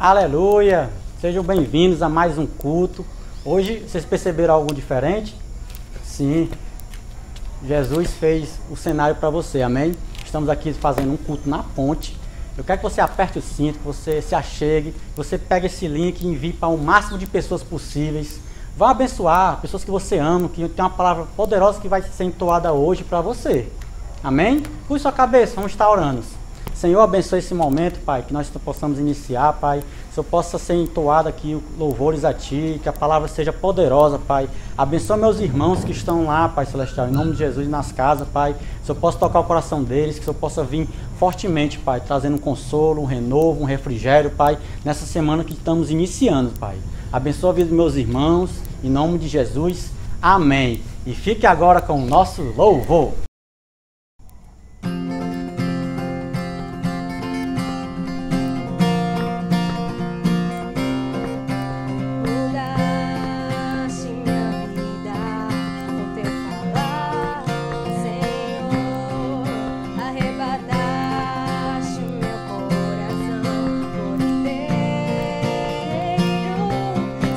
Aleluia! Sejam bem-vindos a mais um culto. Hoje, vocês perceberam algo diferente? Sim, Jesus fez o cenário para você, amém? Estamos aqui fazendo um culto na ponte. Eu quero que você aperte o cinto, que você se achegue, que você pegue esse link e envie para o máximo de pessoas possíveis. Vá abençoar pessoas que você ama, que tem uma palavra poderosa que vai ser entoada hoje para você. Amém? Puxe sua cabeça, vamos estar orando. Senhor, abençoe esse momento, Pai, que nós possamos iniciar, Pai. Que eu possa ser entoado aqui louvores a Ti, que a palavra seja poderosa, Pai. Abençoe meus irmãos que estão lá, Pai Celestial, em nome de Jesus, nas casas, Pai. Se eu possa tocar o coração deles, que eu possa vir fortemente, Pai, trazendo um consolo, um renovo, um refrigério, Pai, nessa semana que estamos iniciando, Pai. Abençoe a vida dos meus irmãos, em nome de Jesus. Amém. E fique agora com o nosso louvor.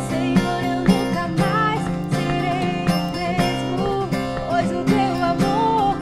Senhor, eu nunca mais serei o mesmo, pois o teu amor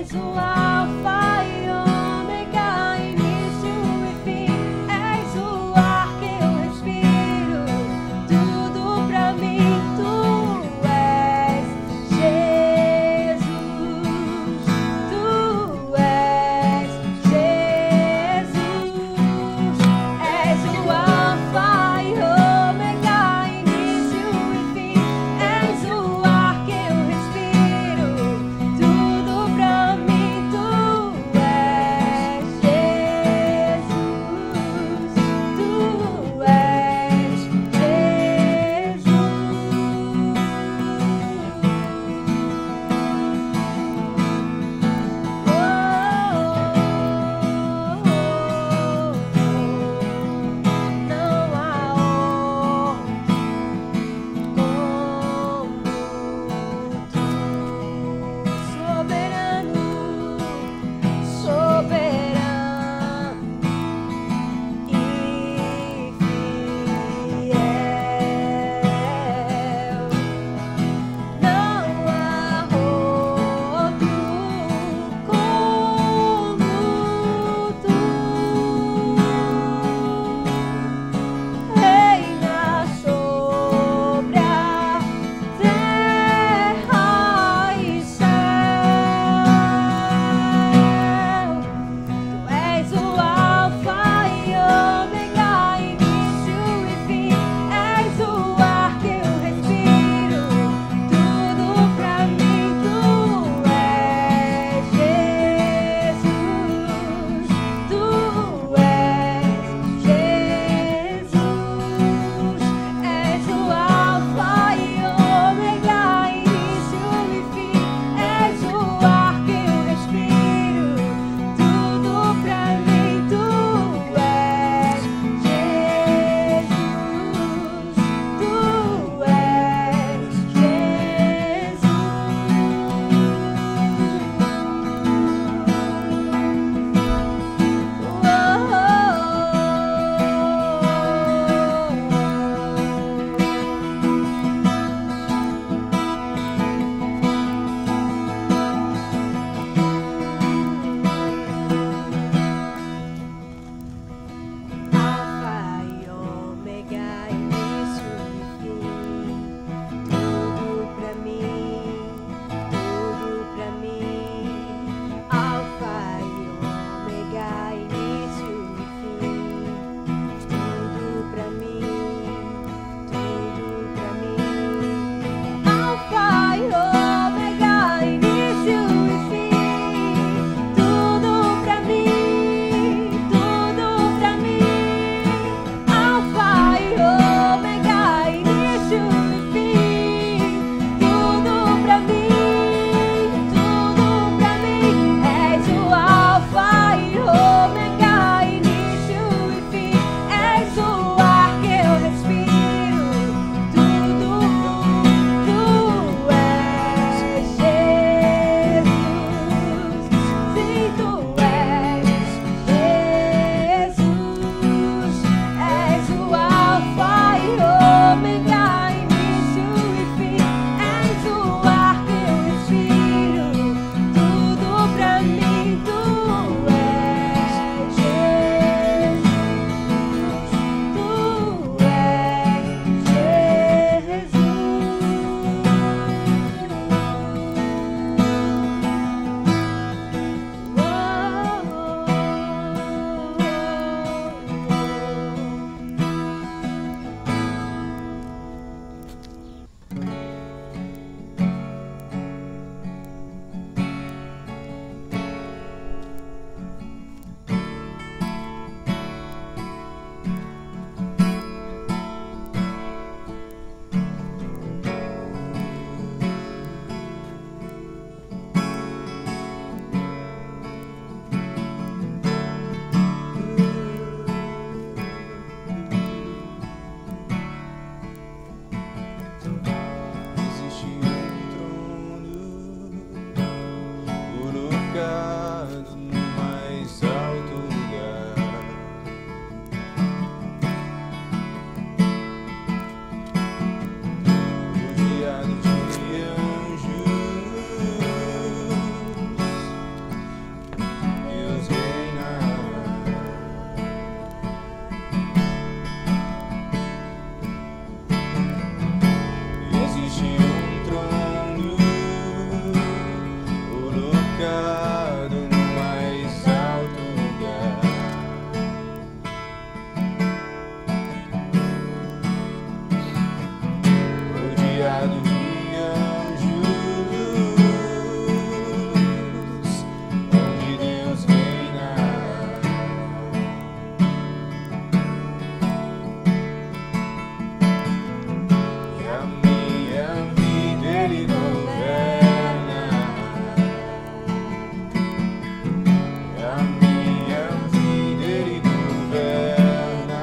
És o Alfa e Ômega, início e fim. És o ar que eu respiro, tudo pra mim. Tu és Jesus, tu és Jesus. És o Alfa e Ômega, início e fim. És o ar que eu respiro, tudo pra mim. exaltado no mais alto lugar. Rodeado de anjos, onde Deus reina. E a minha vida Ele governa. E a minha vida Ele governa.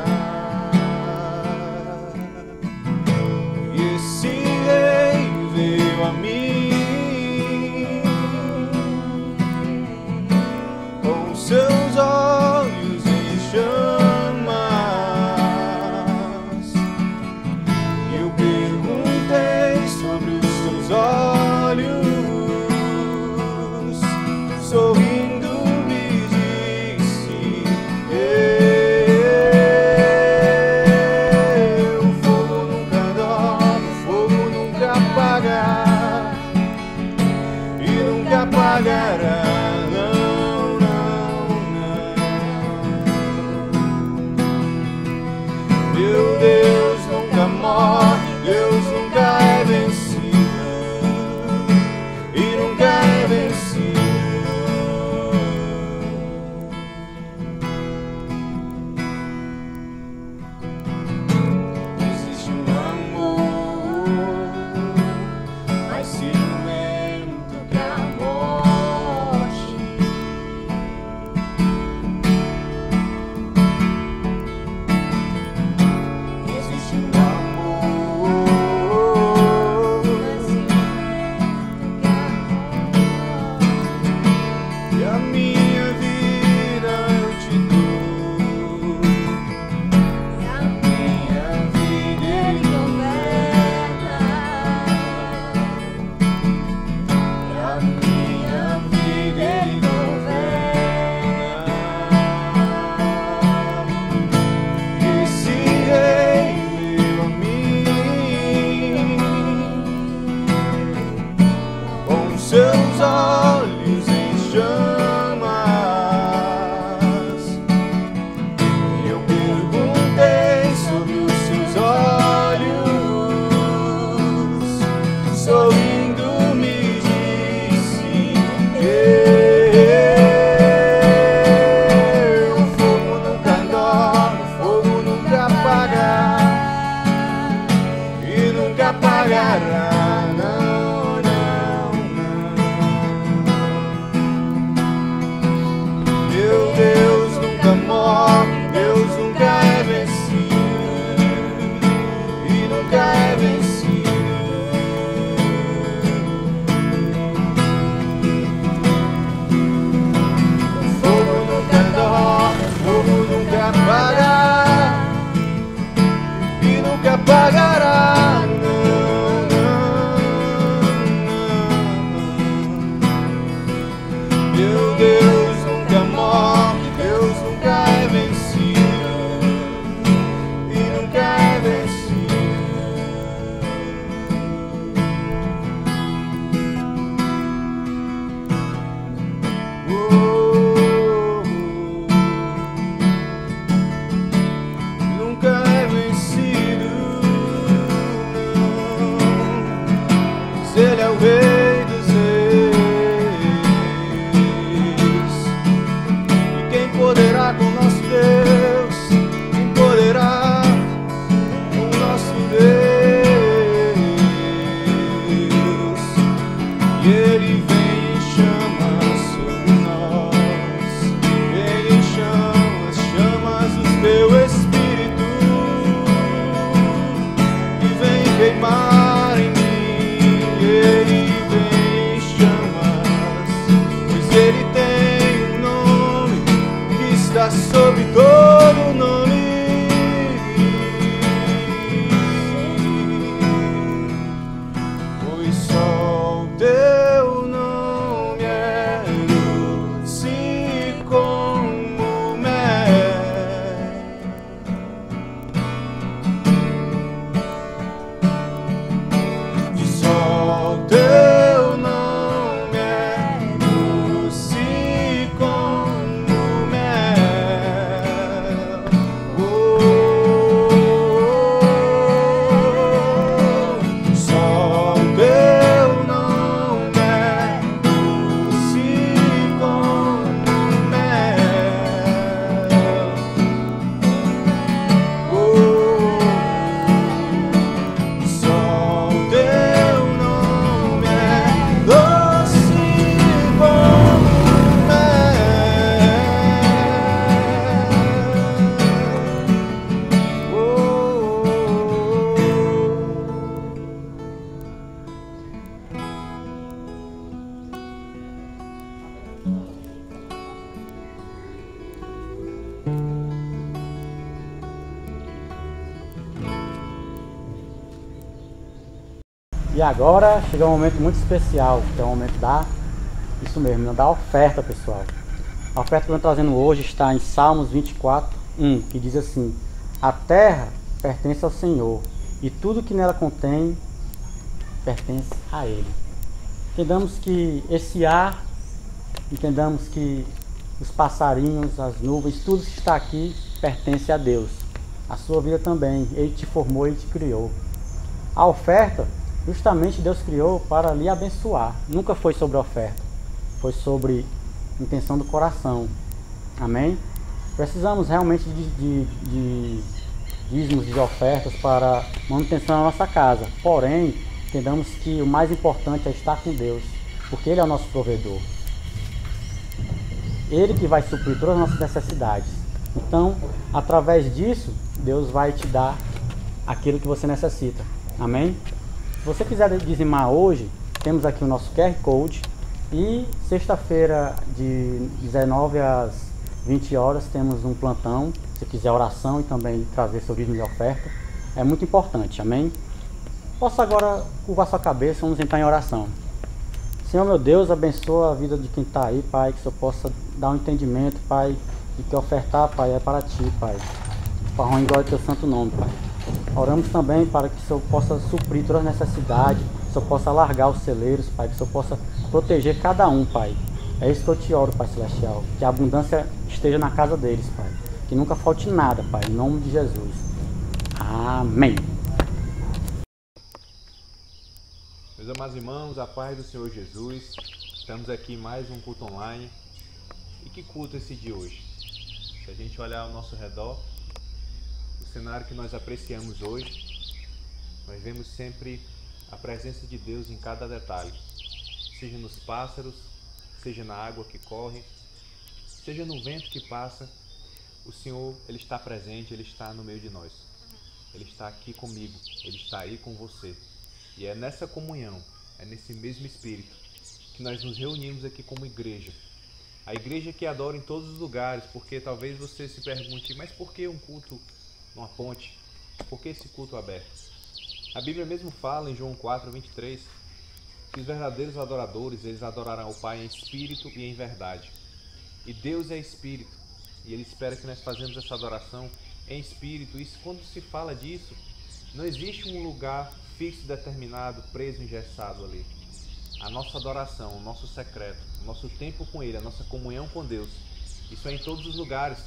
E esse Rei veio a mim, com seus olhos em chamas. E eu perguntei sobre os seus olhos, sorrindo me disse: o fogo nunca dorme, o fogo nunca apaga e nunca apagará. Não, não, não. Meu Deus nunca morre, Deus nunca é vencido e nunca é vencido. Existe um amor mais ciumento que a morte. Existe um amor e a minha vida eu te dou. E a minha vida Ele governa. E a minha vida Ele governa. Esse Rei veio a mim, com seus olhos em chamas. E eu perguntei sobre os seus olhos, sorrindo me disse: o fogo nunca dorme, o fogo nunca apaga e nunca apagará. Não, não, não. Meu Deus nunca morre, Deus nunca é vencido e nunca é vencido. O fogo nunca dorme, o fogo nunca apaga e nunca apagará. Não, não, não. Meu Deus nunca morre, Deus nunca é vencido e nunca é vencido. Nunca é vencido, não. Ele é o Rei dos Reis. E agora chega um momento muito especial, que é o momento isso mesmo, da oferta, pessoal. A oferta que eu estou trazendo hoje está em Salmos 24, 1, que diz assim: a terra pertence ao Senhor, e tudo que nela contém pertence a Ele. Entendamos que esse ar, entendamos que os passarinhos, as nuvens, tudo que está aqui pertence a Deus. A sua vida também, Ele te formou, Ele te criou. A oferta, justamente Deus criou para lhe abençoar. Nunca foi sobre a oferta, foi sobre a intenção do coração. Amém? Precisamos realmente de dízimos, de ofertas para manutenção da nossa casa. Porém, entendamos que o mais importante é estar com Deus, porque Ele é o nosso provedor. Ele que vai suprir todas as nossas necessidades. Então, através disso, Deus vai te dar aquilo que você necessita. Amém? Se você quiser dizimar hoje, temos aqui o nosso QR Code. E sexta-feira, de 19 às 20 horas, temos um plantão. Se quiser oração e também trazer seu dízimo de oferta, é muito importante. Amém? Posso agora curvar sua cabeça, vamos entrar em oração. Senhor meu Deus, abençoa a vida de quem está aí, Pai, que o Senhor possa dar um entendimento, Pai, e que ofertar, Pai, é para Ti, Pai. Para honrar e glória do Teu santo nome, Pai. Oramos também para que o Senhor possa suprir todas as necessidades, que o Senhor possa alargar os celeiros, Pai, que o Senhor possa proteger cada um, Pai. É isso que eu te oro, Pai Celestial, que a abundância esteja na casa deles, Pai. Que nunca falte nada, Pai, em nome de Jesus. Amém. Meus amados irmãos, a paz do Senhor Jesus, estamos aqui em mais um culto online. E que culto esse de hoje? Se a gente olhar ao nosso redor, o cenário que nós apreciamos hoje, nós vemos sempre a presença de Deus em cada detalhe, seja nos pássaros, seja na água que corre, seja no vento que passa. O Senhor, Ele está presente, Ele está no meio de nós. Ele está aqui comigo, Ele está aí com você. E é nessa comunhão, é nesse mesmo Espírito, que nós nos reunimos aqui como igreja. A igreja que adora em todos os lugares, porque talvez você se pergunte, mas por que um culto numa ponte? Por que esse culto aberto? A Bíblia mesmo fala em João 4, 23, que os verdadeiros adoradores, eles adorarão o Pai em espírito e em verdade. E Deus é espírito, e Ele espera que nós façamos essa adoração em espírito. E quando se fala disso, não existe um lugar fixo, determinado, preso, engessado ali. A nossa adoração, o nosso secreto, o nosso tempo com Ele, a nossa comunhão com Deus, isso é em todos os lugares.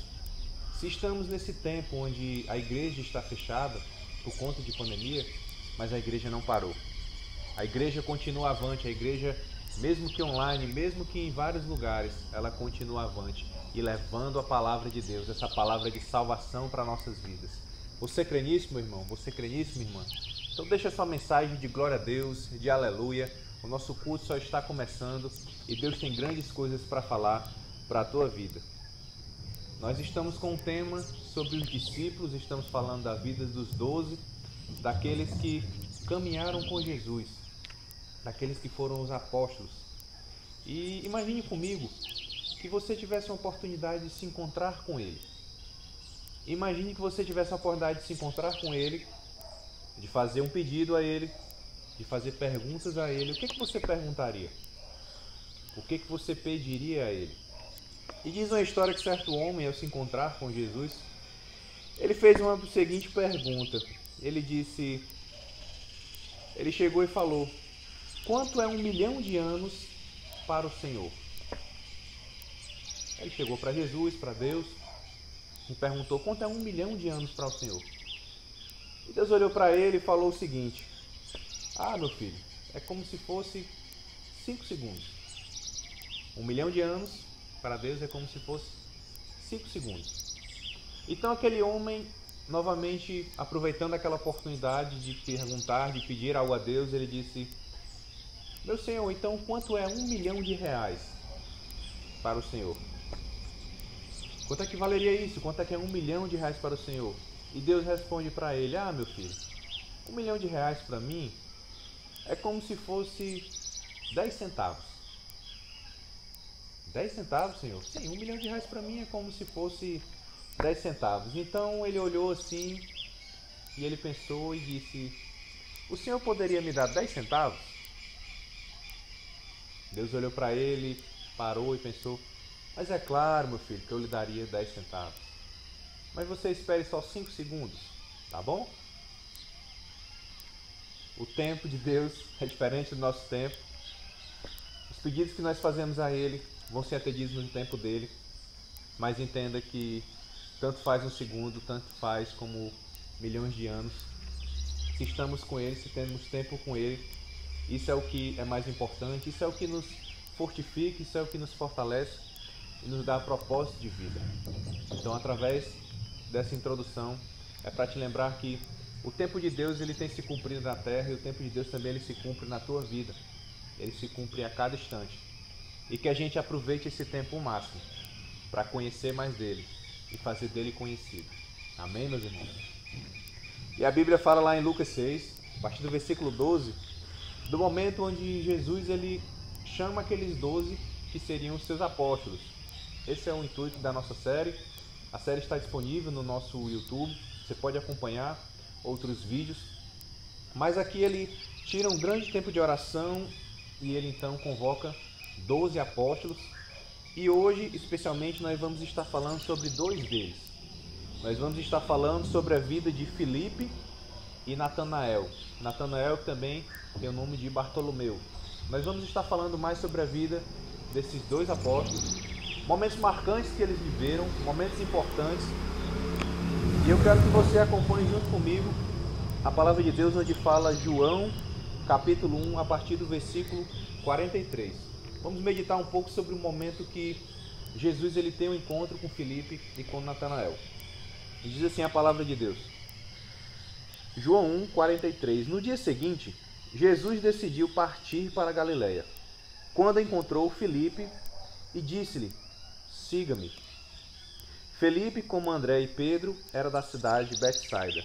Se estamos nesse tempo onde a igreja está fechada por conta de pandemia, mas a igreja não parou. A igreja continua avante, a igreja, mesmo que online, mesmo que em vários lugares, ela continua avante e levando a palavra de Deus, essa palavra de salvação para nossas vidas. Você crê nisso, meu irmão? Você crê nisso, minha irmã? Então deixa sua mensagem de glória a Deus, de aleluia. O nosso culto só está começando e Deus tem grandes coisas para falar para a tua vida. Nós estamos com um tema sobre os discípulos, estamos falando da vida dos 12, daqueles que caminharam com Jesus, daqueles que foram os apóstolos. E imagine comigo que você tivesse uma oportunidade de se encontrar com ele. Imagine que você tivesse a oportunidade de se encontrar com ele, de fazer um pedido a ele, de fazer perguntas a ele. O que você perguntaria? O que você pediria a ele? E diz uma história que certo homem, ao se encontrar com Jesus, ele fez uma seguinte pergunta. Ele disse, ele chegou e falou: quanto é 1 milhão de anos para o Senhor? Ele chegou para Jesus, para Deus, e perguntou: quanto é 1 milhão de anos para o Senhor? E Deus olhou para ele e falou o seguinte: ah, meu filho, é como se fosse 5 segundos. 1 milhão de anos para Deus é como se fosse 5 segundos. Então aquele homem, novamente aproveitando aquela oportunidade de perguntar, de pedir algo a Deus, ele disse: meu Senhor, então quanto é 1 milhão de reais para o Senhor? Quanto é que valeria isso? Quanto é que é 1 milhão de reais para o Senhor? E Deus responde para ele: ah, meu filho, 1 milhão de reais para mim é como se fosse 10 centavos. 10 centavos, Senhor? Sim, 1 milhão de reais para mim é como se fosse 10 centavos. Então ele olhou assim e ele pensou e disse: o senhor poderia me dar 10 centavos? Deus olhou para ele, parou e pensou, mas é claro, meu filho, que eu lhe daria 10 centavos. Mas você espere só 5 segundos, tá bom? O tempo de Deus é diferente do nosso tempo. Os pedidos que nós fazemos a Ele vão ser atendidos no tempo dele. Mas entenda que tanto faz um segundo, tanto faz como milhões de anos. Se estamos com Ele, se temos tempo com Ele, isso é o que é mais importante, isso é o que nos fortifica, isso é o que nos fortalece e nos dá propósito de vida. Então, através dessa introdução, é para te lembrar que o tempo de Deus ele tem se cumprido na terra e o tempo de Deus também ele se cumpre na tua vida. Ele se cumpre a cada instante. E que a gente aproveite esse tempo ao máximo para conhecer mais dele e fazer dele conhecido. Amém, meus irmãos? E a Bíblia fala lá em Lucas 6, a partir do versículo 12, do momento onde Jesus ele chama aqueles 12 que seriam os seus apóstolos. Esse é o intuito da nossa série. A série está disponível no nosso YouTube, você pode acompanhar outros vídeos. Mas aqui ele tira um grande tempo de oração e ele então convoca 12 apóstolos. E hoje, especialmente, nós vamos estar falando sobre 2 deles. Nós vamos estar falando sobre a vida de Filipe e Natanael. Natanael também tem o nome de Bartolomeu. Nós vamos estar falando mais sobre a vida desses 2 apóstolos, momentos marcantes que eles viveram, momentos importantes. E eu quero que você acompanhe junto comigo a palavra de Deus, onde fala João, capítulo 1, a partir do versículo 43. Vamos meditar um pouco sobre o momento que Jesus ele tem um encontro com Filipe e com Natanael. E diz assim a palavra de Deus. João 1, 43. No dia seguinte, Jesus decidiu partir para a Galileia, quando encontrou Filipe e disse-lhe, siga-me. Filipe, como André e Pedro, era da cidade de Betsaida.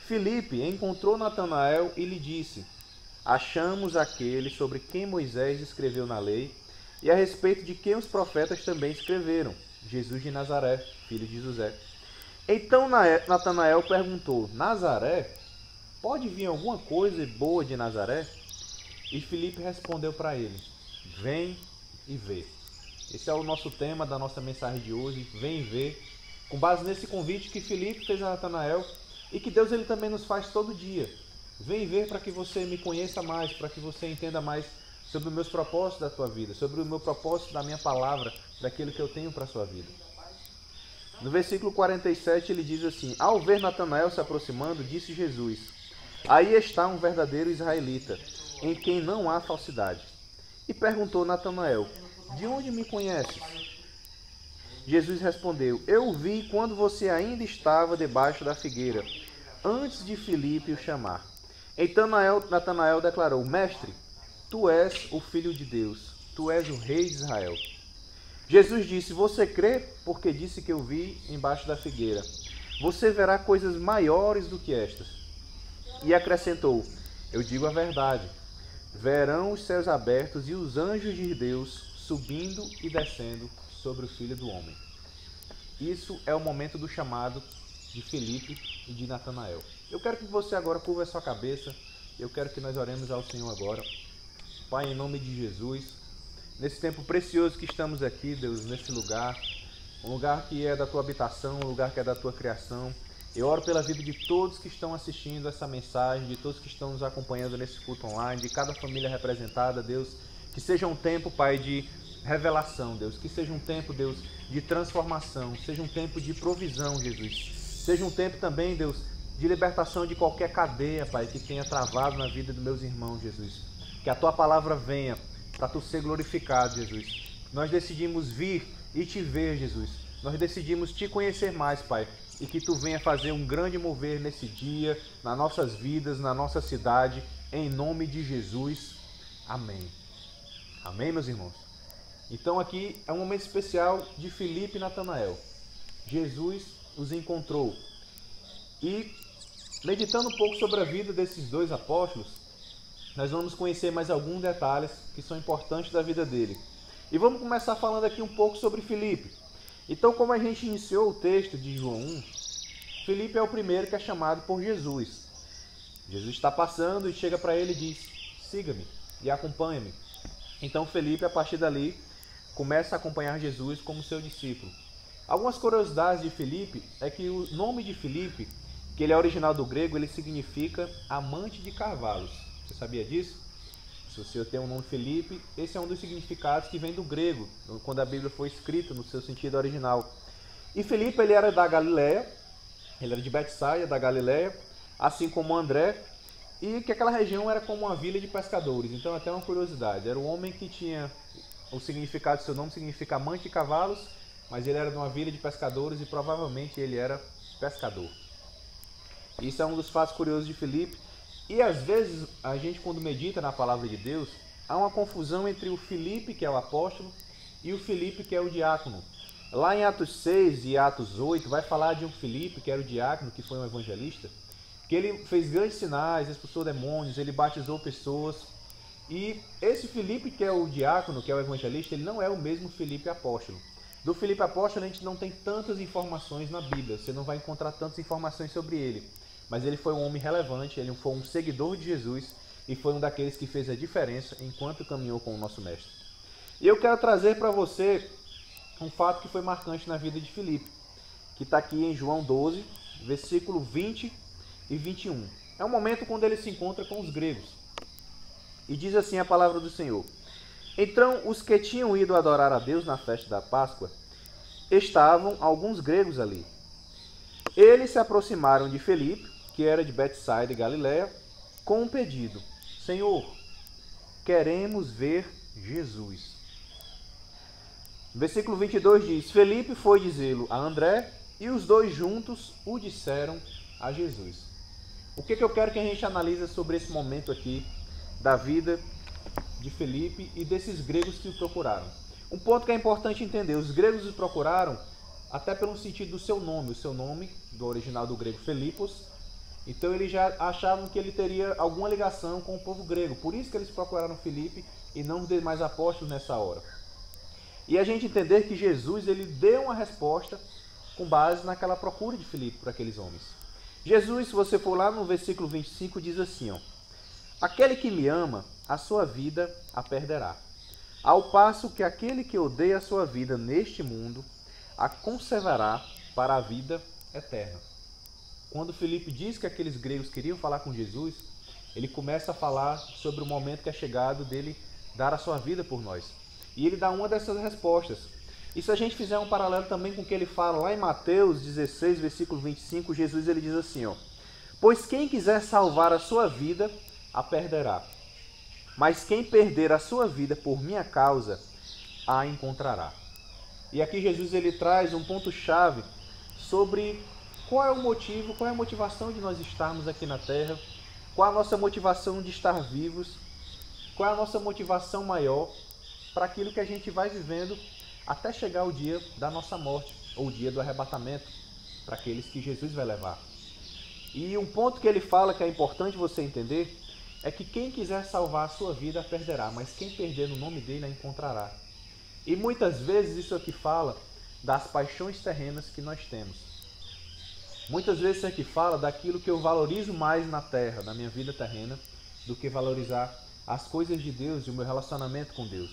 Filipe encontrou Natanael e lhe disse, achamos aquele sobre quem Moisés escreveu na lei e a respeito de quem os profetas também escreveram, Jesus de Nazaré, filho de José. Então Natanael perguntou, Nazaré? Pode vir alguma coisa boa de Nazaré? E Filipe respondeu para ele, vem e vê. Esse é o nosso tema da nossa mensagem de hoje, vem e vê, com base nesse convite que Filipe fez a Natanael e que Deus ele também nos faz todo dia. Vem ver para que você me conheça mais, para que você entenda mais sobre os meus propósitos da tua vida, sobre o meu propósito da minha palavra, daquilo que eu tenho para a sua vida. No versículo 47 ele diz assim, ao ver Natanael se aproximando, disse Jesus, aí está um verdadeiro israelita, em quem não há falsidade. E perguntou Natanael, de onde me conheces? Jesus respondeu, eu o vi quando você ainda estava debaixo da figueira, antes de Filipe o chamar. Então Natanael declarou, mestre, tu és o Filho de Deus, tu és o Rei de Israel. Jesus disse, você crê porque disse que eu vi embaixo da figueira. Você verá coisas maiores do que estas. E acrescentou, eu digo a verdade, verão os céus abertos e os anjos de Deus subindo e descendo sobre o Filho do Homem. Isso é o momento do chamado de Filipe e de Natanael. Eu quero que você agora curva a sua cabeça. Eu quero que nós oremos ao Senhor agora. Pai, em nome de Jesus, nesse tempo precioso que estamos aqui, Deus, nesse lugar, um lugar que é da tua habitação, um lugar que é da tua criação. Eu oro pela vida de todos que estão assistindo essa mensagem, de todos que estão nos acompanhando nesse culto online, de cada família representada, Deus, que seja um tempo, Pai, de revelação, Deus, que seja um tempo, Deus, de transformação, seja um tempo de provisão, Jesus. Seja um tempo também, Deus, de libertação de qualquer cadeia, Pai, que tenha travado na vida dos meus irmãos, Jesus. Que a Tua palavra venha para Tu ser glorificado, Jesus. Nós decidimos vir e Te ver, Jesus. Nós decidimos Te conhecer mais, Pai. E que Tu venha fazer um grande mover nesse dia, nas nossas vidas, na nossa cidade, em nome de Jesus. Amém. Amém, meus irmãos? Então aqui é um momento especial de Filipe e Natanael. Jesus os encontrou. E meditando um pouco sobre a vida desses 2 apóstolos, nós vamos conhecer mais alguns detalhes que são importantes da vida dele. E vamos começar falando aqui um pouco sobre Filipe. Então, como a gente iniciou o texto de João 1, Filipe é o primeiro que é chamado por Jesus. Jesus está passando e chega para ele e diz: siga-me e acompanha-me. Então Felipe, a partir dali, começa a acompanhar Jesus como seu discípulo. Algumas curiosidades de Felipe é que o nome de Felipe, que ele é original do grego, ele significa amante de cavalos. Você sabia disso? Se você tem o nome Felipe, esse é um dos significados que vem do grego, quando a Bíblia foi escrita no seu sentido original. E Felipe, ele era da Galileia, ele era de Betsaida, da Galileia, assim como André, e que aquela região era como uma vila de pescadores. Então, até uma curiosidade, era um homem que tinha o significado do seu nome, significa amante de cavalos, mas ele era de uma vila de pescadores e provavelmente ele era pescador. Isso é um dos fatos curiosos de Felipe. E às vezes, a gente quando medita na palavra de Deus, há uma confusão entre o Felipe, que é o apóstolo, e o Felipe, que é o diácono. Lá em Atos 6 e Atos 8, vai falar de um Felipe, que era o diácono, que foi um evangelista, que ele fez grandes sinais, expulsou demônios, ele batizou pessoas. E esse Felipe, que é o diácono, que é o evangelista, ele não é o mesmo Felipe apóstolo. Do Felipe apóstolo a gente não tem tantas informações na Bíblia, você não vai encontrar tantas informações sobre ele. Mas ele foi um homem relevante, ele foi um seguidor de Jesus e foi um daqueles que fez a diferença enquanto caminhou com o nosso mestre. E eu quero trazer para você um fato que foi marcante na vida de Felipe, que está aqui em João 12, versículo 20 e 21. É um momento quando ele se encontra com os gregos. E diz assim a palavra do Senhor: então os que tinham ido adorar a Deus na festa da Páscoa, estavam alguns gregos ali. Eles se aproximaram de Felipe, que era de Betsaida e Galileia, com um pedido: Senhor, queremos ver Jesus. Versículo 22 diz: Felipe foi dizê-lo a André, e os dois juntos o disseram a Jesus. O que eu quero que a gente analise sobre esse momento aqui da vida de Felipe e desses gregos que o procuraram? Um ponto que é importante entender: os gregos o procuraram até pelo sentido do seu nome, o seu nome, do original do grego Filipos. Então eles já achavam que ele teria alguma ligação com o povo grego, por isso que eles procuraram Felipe e não os demais apóstolos nessa hora. E a gente entender que Jesus, ele deu uma resposta com base naquela procura de Felipe por aqueles homens. Jesus, se você for lá no versículo 25, diz assim, ó: aquele que me ama, a sua vida a perderá, ao passo que aquele que odeia a sua vida neste mundo, a conservará para a vida eterna. Quando Felipe diz que aqueles gregos queriam falar com Jesus, ele começa a falar sobre o momento que é chegado dele dar a sua vida por nós. E ele dá uma dessas respostas. E se a gente fizer um paralelo também com o que ele fala lá em Mateus 16, versículo 25, Jesus ele diz assim, ó: pois quem quiser salvar a sua vida, a perderá. Mas quem perder a sua vida por minha causa, a encontrará. E aqui Jesus ele traz um ponto-chave sobre qual é o motivo, qual é a motivação de nós estarmos aqui na Terra, qual é a nossa motivação de estar vivos, qual é a nossa motivação maior para aquilo que a gente vai vivendo até chegar o dia da nossa morte, ou o dia do arrebatamento, para aqueles que Jesus vai levar. E um ponto que ele fala que é importante você entender é que quem quiser salvar a sua vida a perderá, mas quem perder no nome dele a encontrará. E muitas vezes isso aqui fala das paixões terrenas que nós temos. Muitas vezes isso aqui fala daquilo que eu valorizo mais na terra, na minha vida terrena, do que valorizar as coisas de Deus e o meu relacionamento com Deus.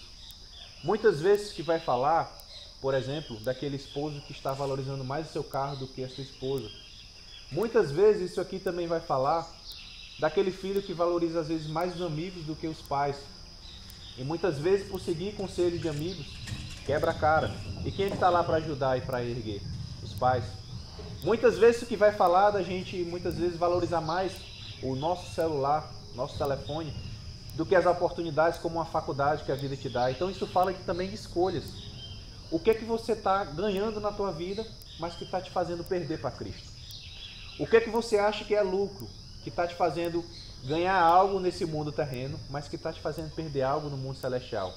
Muitas vezes que vai falar, por exemplo, daquele esposo que está valorizando mais o seu carro do que a sua esposa. Muitas vezes isso aqui também vai falar daquele filho que valoriza às vezes mais os amigos do que os pais. E muitas vezes por seguir conselhos de amigos, quebra a cara. E quem está lá para ajudar e para erguer? Os pais. Muitas vezes isso que vai falar da gente, muitas vezes valorizar mais o nosso celular, nosso telefone, do que as oportunidades como uma faculdade que a vida te dá. Então isso fala também de escolhas. O que é que você está ganhando na tua vida, mas que está te fazendo perder para Cristo? O que é que você acha que é lucro, que está te fazendo ganhar algo nesse mundo terreno, mas que está te fazendo perder algo no mundo celestial?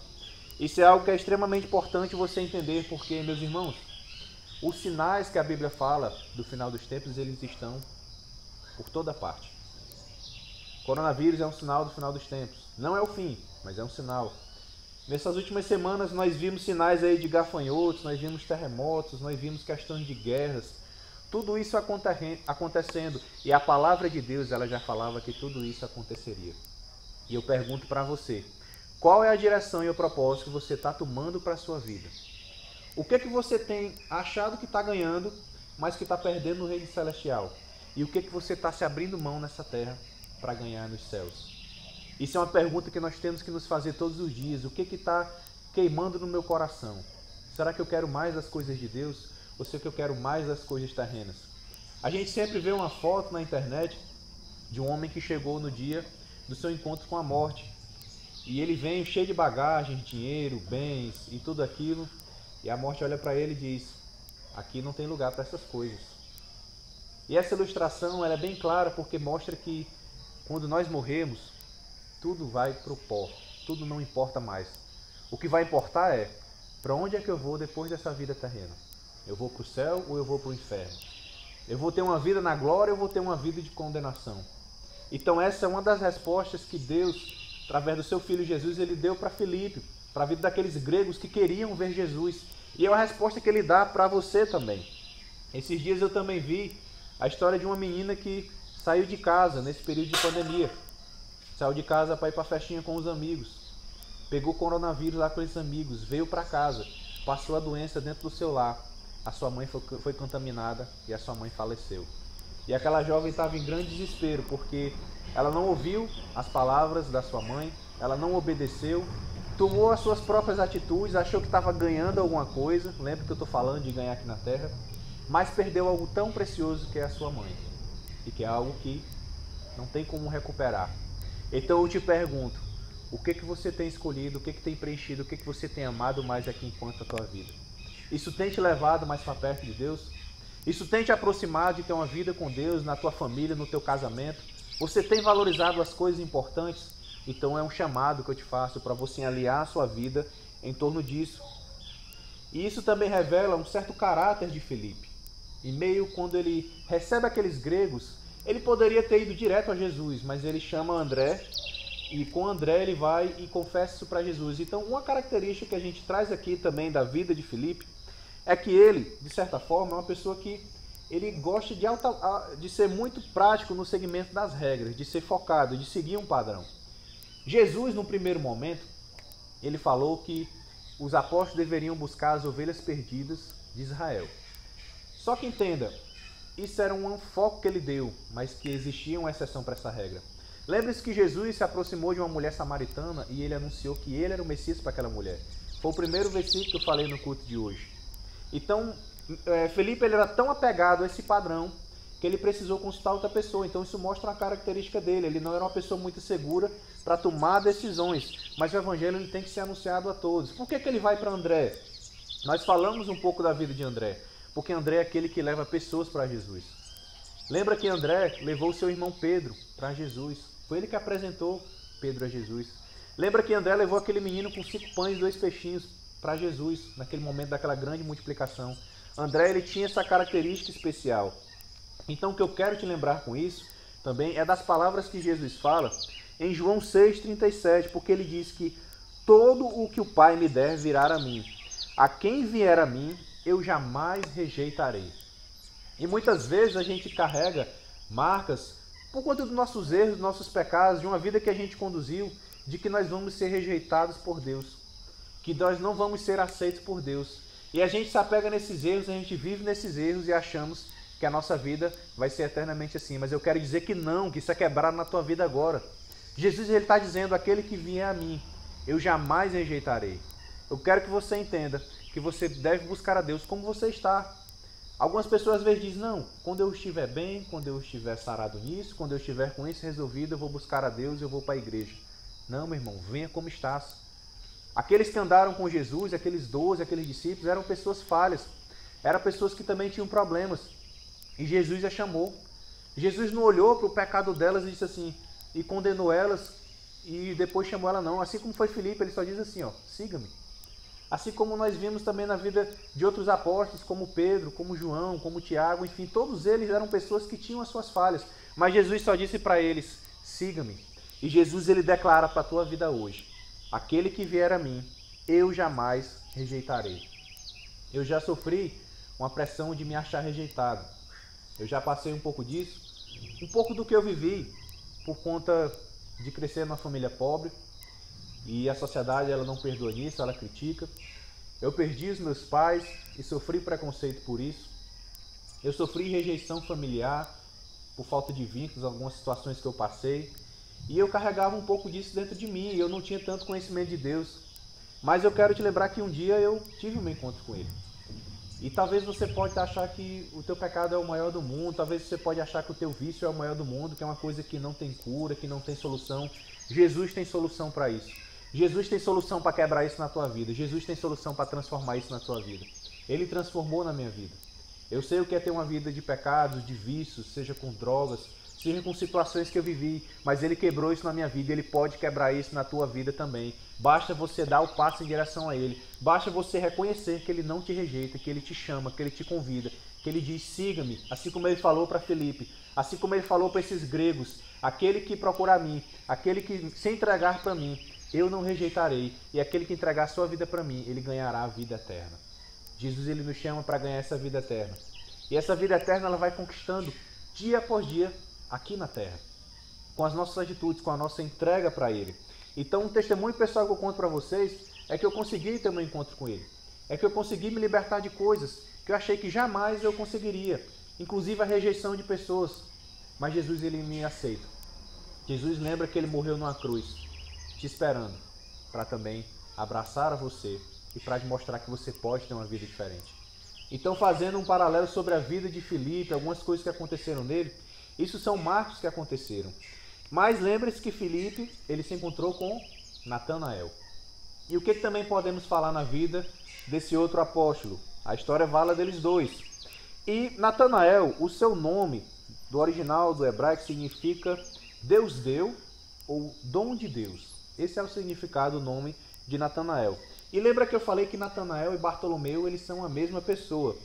Isso é algo que é extremamente importante você entender, porque, meus irmãos, os sinais que a Bíblia fala do final dos tempos, eles estão por toda parte. O coronavírus é um sinal do final dos tempos. Não é o fim, mas é um sinal. Nessas últimas semanas nós vimos sinais aí de gafanhotos, nós vimos terremotos, nós vimos questões de guerras. tudo isso acontecendo, e a palavra de Deus, ela já falava que tudo isso aconteceria. E eu pergunto para você, qual é a direção e o propósito que você está tomando para a sua vida? O que você tem achado que está ganhando, mas que está perdendo no reino celestial? E o que você está se abrindo mão nessa terra para ganhar nos céus? Isso é uma pergunta que nós temos que nos fazer todos os dias. O que está queimando no meu coração? Será que eu quero mais das coisas de Deus? Ou será que eu quero mais das coisas terrenas? A gente sempre vê uma foto na internet de um homem que chegou no dia do seu encontro com a morte. E ele vem cheio de bagagem, dinheiro, bens e tudo aquilo. E a morte olha para ele e diz, aqui não tem lugar para essas coisas. E essa ilustração ela é bem clara porque mostra que quando nós morremos, tudo vai para o pó, tudo não importa mais. O que vai importar é, para onde é que eu vou depois dessa vida terrena? Eu vou para o céu ou eu vou para o inferno? Eu vou ter uma vida na glória ou eu vou ter uma vida de condenação? Então essa é uma das respostas que Deus, através do seu Filho Jesus, ele deu para Filipe, para a vida daqueles gregos que queriam ver Jesus. E é uma resposta que ele dá para você também. Esses dias eu também vi a história de uma menina que saiu de casa nesse período de pandemia. Saiu de casa para ir para a festinha com os amigos. Pegou coronavírus lá com esses amigos, veio para casa, passou a doença dentro do seu lar. A sua mãe foi contaminada e a sua mãe faleceu. E aquela jovem estava em grande desespero, porque ela não ouviu as palavras da sua mãe, ela não obedeceu, tomou as suas próprias atitudes, achou que estava ganhando alguma coisa, lembra que eu estou falando de ganhar aqui na terra, mas perdeu algo tão precioso que é a sua mãe, e que é algo que não tem como recuperar. Então eu te pergunto, o que você tem escolhido, o que tem preenchido, o que você tem amado mais aqui enquanto a tua vida? Isso tem te levado mais para perto de Deus? Isso tem te aproximado de ter uma vida com Deus, na tua família, no teu casamento? Você tem valorizado as coisas importantes? Então é um chamado que eu te faço para você aliar a sua vida em torno disso. E isso também revela um certo caráter de Filipe. Em meio, quando ele recebe aqueles gregos, ele poderia ter ido direto a Jesus, mas ele chama André, e com André ele vai e confessa isso para Jesus. Então uma característica que a gente traz aqui também da vida de Filipe, é que ele, de certa forma, é uma pessoa que ele gosta de ser muito prático no segmento das regras, de ser focado, de seguir um padrão. Jesus, no primeiro momento, ele falou que os apóstolos deveriam buscar as ovelhas perdidas de Israel. Só que entenda, isso era um foco que ele deu, mas que existia uma exceção para essa regra. Lembre-se que Jesus se aproximou de uma mulher samaritana e ele anunciou que ele era o Messias para aquela mulher. Foi o primeiro versículo que eu falei no culto de hoje. Então, Felipe ele era tão apegado a esse padrão que ele precisou consultar outra pessoa. Então isso mostra uma característica dele. Ele não era uma pessoa muito segura para tomar decisões. Mas o evangelho ele tem que ser anunciado a todos. Por que ele vai para André? Nós falamos um pouco da vida de André. Porque André é aquele que leva pessoas para Jesus. Lembra que André levou seu irmão Pedro para Jesus. Foi ele que apresentou Pedro a Jesus. Lembra que André levou aquele menino com 5 pães e 2 peixinhos para Jesus, naquele momento daquela grande multiplicação. André ele tinha essa característica especial. Então o que eu quero te lembrar com isso também é das palavras que Jesus fala em João 6,37, porque ele diz que todo o que o Pai me der virá a mim. A quem vier a mim, eu jamais rejeitarei. E muitas vezes a gente carrega marcas por conta dos nossos erros, dos nossos pecados, de uma vida que a gente conduziu, de que nós vamos ser rejeitados por Deus, que nós não vamos ser aceitos por Deus. E a gente se apega nesses erros, a gente vive nesses erros e achamos que a nossa vida vai ser eternamente assim. Mas eu quero dizer que não, que isso é quebrado na tua vida agora. Jesus ele está dizendo, aquele que vier a mim, eu jamais rejeitarei. Eu quero que você entenda que você deve buscar a Deus como você está. Algumas pessoas às vezes dizem, não, quando eu estiver bem, quando eu estiver sarado nisso, quando eu estiver com isso resolvido, eu vou buscar a Deus e eu vou para a igreja. Não, meu irmão, venha como estás. Aqueles que andaram com Jesus, aqueles 12, aqueles discípulos, eram pessoas falhas. Eram pessoas que também tinham problemas. E Jesus as chamou. Jesus não olhou para o pecado delas e disse assim, e condenou elas, e depois chamou ela não. Assim como foi Filipe, ele só diz assim, ó, siga-me. Assim como nós vimos também na vida de outros apóstolos, como Pedro, como João, como Tiago, enfim, todos eles eram pessoas que tinham as suas falhas. Mas Jesus só disse para eles, siga-me. E Jesus ele declara para a tua vida hoje, aquele que vier a mim, eu jamais rejeitarei. Eu já sofri uma pressão de me achar rejeitado. Eu já passei um pouco disso, um pouco do que eu vivi por conta de crescer numa família pobre, e a sociedade ela não perdoa nisso, ela critica. Eu perdi os meus pais e sofri preconceito por isso. Eu sofri rejeição familiar por falta de vínculos, algumas situações que eu passei. E eu carregava um pouco disso dentro de mim, e eu não tinha tanto conhecimento de Deus. Mas eu quero te lembrar que um dia eu tive um encontro com Ele. E talvez você pode achar que o teu pecado é o maior do mundo, talvez você pode achar que o teu vício é o maior do mundo, que é uma coisa que não tem cura, que não tem solução. Jesus tem solução para isso. Jesus tem solução para quebrar isso na tua vida. Jesus tem solução para transformar isso na tua vida. Ele transformou na minha vida. Eu sei o que é ter uma vida de pecados, de vícios, seja com drogas, seja com situações que eu vivi, mas Ele quebrou isso na minha vida, Ele pode quebrar isso na tua vida também. Basta você dar o passo em direção a Ele, basta você reconhecer que Ele não te rejeita, que Ele te chama, que Ele te convida, que Ele diz, siga-me, assim como Ele falou para Filipe, assim como Ele falou para esses gregos, aquele que procura a mim, aquele que se entregar para mim, eu não rejeitarei, e aquele que entregar a sua vida para mim, ele ganhará a vida eterna. Jesus ele nos chama para ganhar essa vida eterna. E essa vida eterna ela vai conquistando dia após dia aqui na terra, com as nossas atitudes, com a nossa entrega para Ele. Então, um testemunho pessoal que eu conto para vocês é que eu consegui ter um encontro com Ele. É que eu consegui me libertar de coisas que eu achei que jamais eu conseguiria, inclusive a rejeição de pessoas. Mas Jesus ele me aceita. Jesus lembra que Ele morreu numa cruz, te esperando para também abraçar a você e para te mostrar que você pode ter uma vida diferente. Então, fazendo um paralelo sobre a vida de Filipe, algumas coisas que aconteceram nele, isso são marcos que aconteceram. Mas lembre-se que Filipe, ele se encontrou com Natanael. E o que também podemos falar na vida desse outro apóstolo? A história fala deles dois. E Natanael, o seu nome do original do hebraico significa Deus deu ou dom de Deus. Esse é o significado do nome de Natanael. E lembra que eu falei que Natanael e Bartolomeu eles são a mesma pessoa.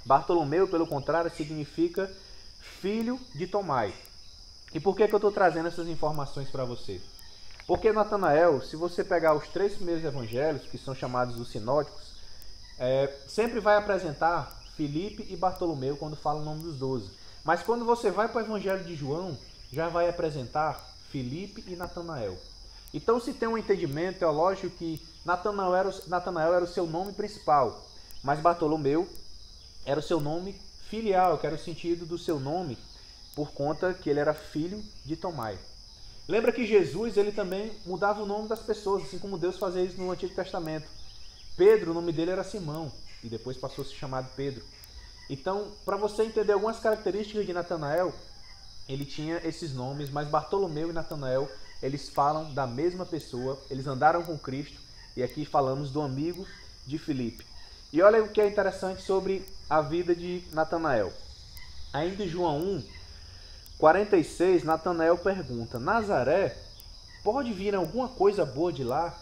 Bartolomeu, pelo contrário, significa filho de Tomai. E por que eu estou trazendo essas informações para você? Porque Natanael, se você pegar os 3 primeiros evangelhos, que são chamados os sinóticos, sempre vai apresentar Filipe e Bartolomeu quando fala o nome dos 12. Mas quando você vai para o evangelho de João, já vai apresentar Filipe e Natanael. Então se tem um entendimento teológico que Natanael era o seu nome principal, mas Bartolomeu era o seu nome filial, que era o sentido do seu nome, por conta que ele era filho de Tomai. Lembra que Jesus ele também mudava o nome das pessoas, assim como Deus fazia isso no Antigo Testamento. Pedro, o nome dele era Simão, e depois passou a se chamar Pedro. Então, para você entender algumas características de Natanael, ele tinha esses nomes, mas Bartolomeu e Natanael, eles falam da mesma pessoa, eles andaram com Cristo, e aqui falamos do amigo de Filipe. E olha o que é interessante sobre a vida de Natanael. Ainda em João 1, 46, Natanael pergunta, Nazaré, pode vir alguma coisa boa de lá?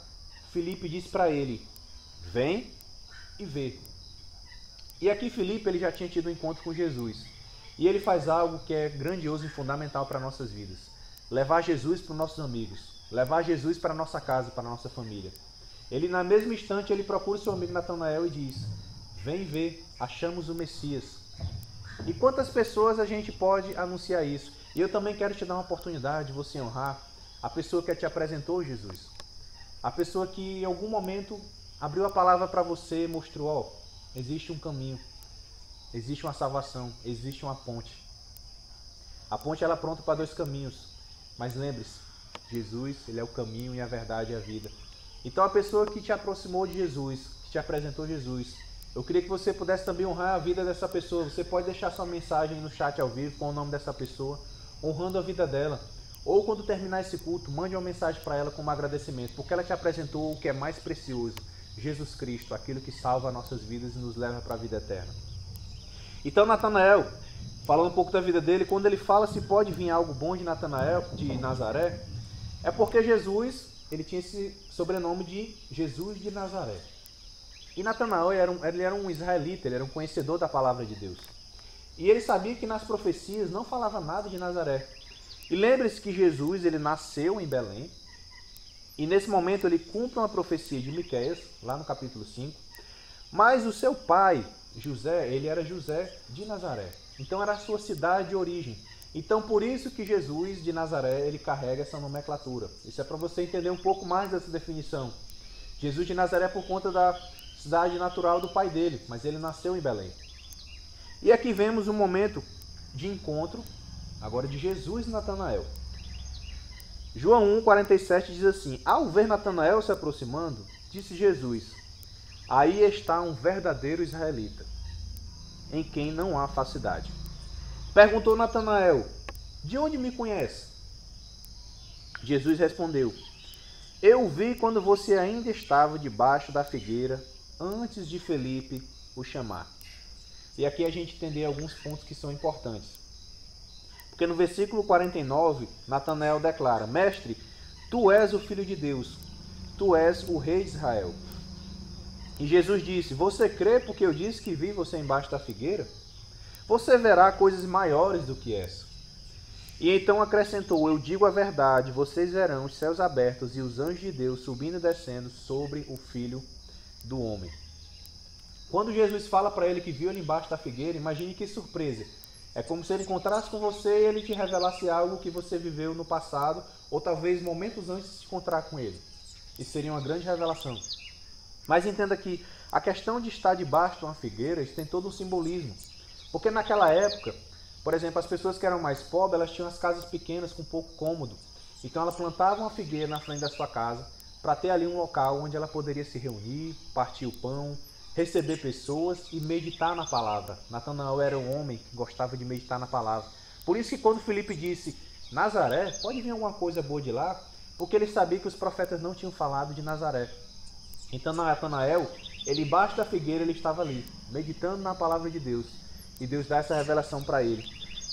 Filipe diz para ele, vem e vê. E aqui Filipe ele já tinha tido um encontro com Jesus. E ele faz algo que é grandioso e fundamental para nossas vidas. Levar Jesus para os nossos amigos. Levar Jesus para a nossa casa, para a nossa família. Ele, na mesma instante, ele procura o seu amigo Natanael e diz, vem ver, achamos o Messias. E quantas pessoas a gente pode anunciar isso? E eu também quero te dar uma oportunidade de você honrar a pessoa que te apresentou Jesus. A pessoa que em algum momento abriu a palavra para você e mostrou, ó, existe um caminho, existe uma salvação, existe uma ponte. A ponte ela é pronta para 2 caminhos. Mas lembre-se, Jesus, ele é o caminho e a verdade e a vida. Então a pessoa que te aproximou de Jesus, que te apresentou Jesus, eu queria que você pudesse também honrar a vida dessa pessoa. Você pode deixar sua mensagem no chat ao vivo com o nome dessa pessoa, honrando a vida dela. Ou quando terminar esse culto, mande uma mensagem para ela como agradecimento, porque ela te apresentou o que é mais precioso, Jesus Cristo, aquilo que salva nossas vidas e nos leva para a vida eterna. Então Natanael, falando um pouco da vida dele, quando ele fala se pode vir algo bom de Natanael, de Nazaré, é porque Jesus, ele tinha esse sobrenome de Jesus de Nazaré. E Natanael ele era um israelita, ele era um conhecedor da palavra de Deus. E ele sabia que nas profecias não falava nada de Nazaré. E lembre-se que Jesus ele nasceu em Belém, e nesse momento ele cumpre uma profecia de Miqueias, lá no capítulo 5, mas o seu pai, José, ele era José de Nazaré. Então era a sua cidade de origem. Então por isso que Jesus de Nazaré, ele carrega essa nomenclatura. Isso é para você entender um pouco mais dessa definição. Jesus de Nazaré por conta da cidade natural do pai dele, mas ele nasceu em Belém. E aqui vemos um momento de encontro, agora de Jesus e Natanael. João 1,47 diz assim: ao ver Natanael se aproximando, disse Jesus: aí está um verdadeiro israelita, em quem não há falsidade. Perguntou Natanael: de onde me conhece? Jesus respondeu: eu o vi quando você ainda estava debaixo da figueira, antes de Felipe o chamar. E aqui a gente entender alguns pontos que são importantes. Porque no versículo 49, Natanael declara: mestre, tu és o Filho de Deus, tu és o Rei de Israel. E Jesus disse: você crê porque eu disse que vi você embaixo da figueira? Você verá coisas maiores do que essa. E então acrescentou: eu digo a verdade, vocês verão os céus abertos e os anjos de Deus subindo e descendo sobre o Filho do Homem. Quando Jesus fala para ele que viu ele embaixo da figueira, imagine que surpresa. É como se ele encontrasse com você e ele te revelasse algo que você viveu no passado, ou talvez momentos antes de se encontrar com ele. Isso seria uma grande revelação. Mas entenda que a questão de estar debaixo de uma figueira, isso tem todo um simbolismo. Porque naquela época, por exemplo, as pessoas que eram mais pobres, elas tinham as casas pequenas com pouco cômodo. Então ela plantava uma figueira na frente da sua casa para ter ali um local onde ela poderia se reunir, partir o pão, receber pessoas e meditar na palavra. Natanael era um homem que gostava de meditar na palavra. Por isso que quando Felipe disse: Nazaré, pode vir alguma coisa boa de lá? Porque ele sabia que os profetas não tinham falado de Nazaré. Então Natanael, ele embaixo da figueira, ele estava ali, meditando na palavra de Deus. E Deus dá essa revelação para ele.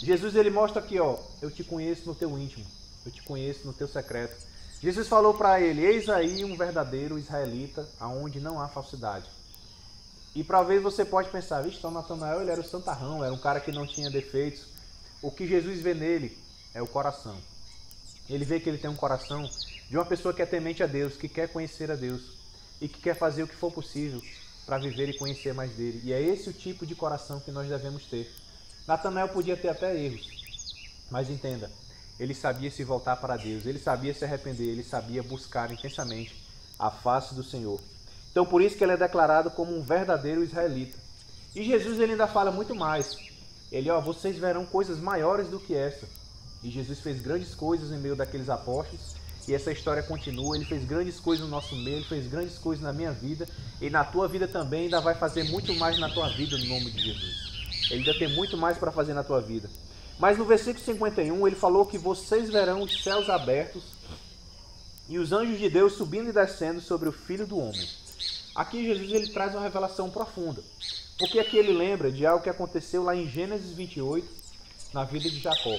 Jesus, ele mostra aqui, ó: eu te conheço no teu íntimo, eu te conheço no teu secreto. Jesus falou para ele: eis aí um verdadeiro israelita, aonde não há falsidade. E para ver você pode pensar: vixe, então Natanael, ele era o santarrão, era um cara que não tinha defeitos. O que Jesus vê nele é o coração. Ele vê que ele tem um coração de uma pessoa que é temente a Deus, que quer conhecer a Deus e que quer fazer o que for possível para viver e conhecer mais dele. E é esse o tipo de coração que nós devemos ter. Natanael podia ter até erros, mas entenda, ele sabia se voltar para Deus, ele sabia se arrepender, ele sabia buscar intensamente a face do Senhor. Então por isso que ele é declarado como um verdadeiro israelita. E Jesus, ele ainda fala muito mais. Ele: ó, vocês verão coisas maiores do que essa. E Jesus fez grandes coisas em meio daqueles apóstolos. E essa história continua. Ele fez grandes coisas no nosso meio, ele fez grandes coisas na minha vida. E na tua vida também, ainda vai fazer muito mais na tua vida no nome de Jesus. Ele ainda tem muito mais para fazer na tua vida. Mas no versículo 51, ele falou que vocês verão os céus abertos e os anjos de Deus subindo e descendo sobre o Filho do Homem. Aqui Jesus, ele traz uma revelação profunda. Porque aqui ele lembra de algo que aconteceu lá em Gênesis 28, na vida de Jacó.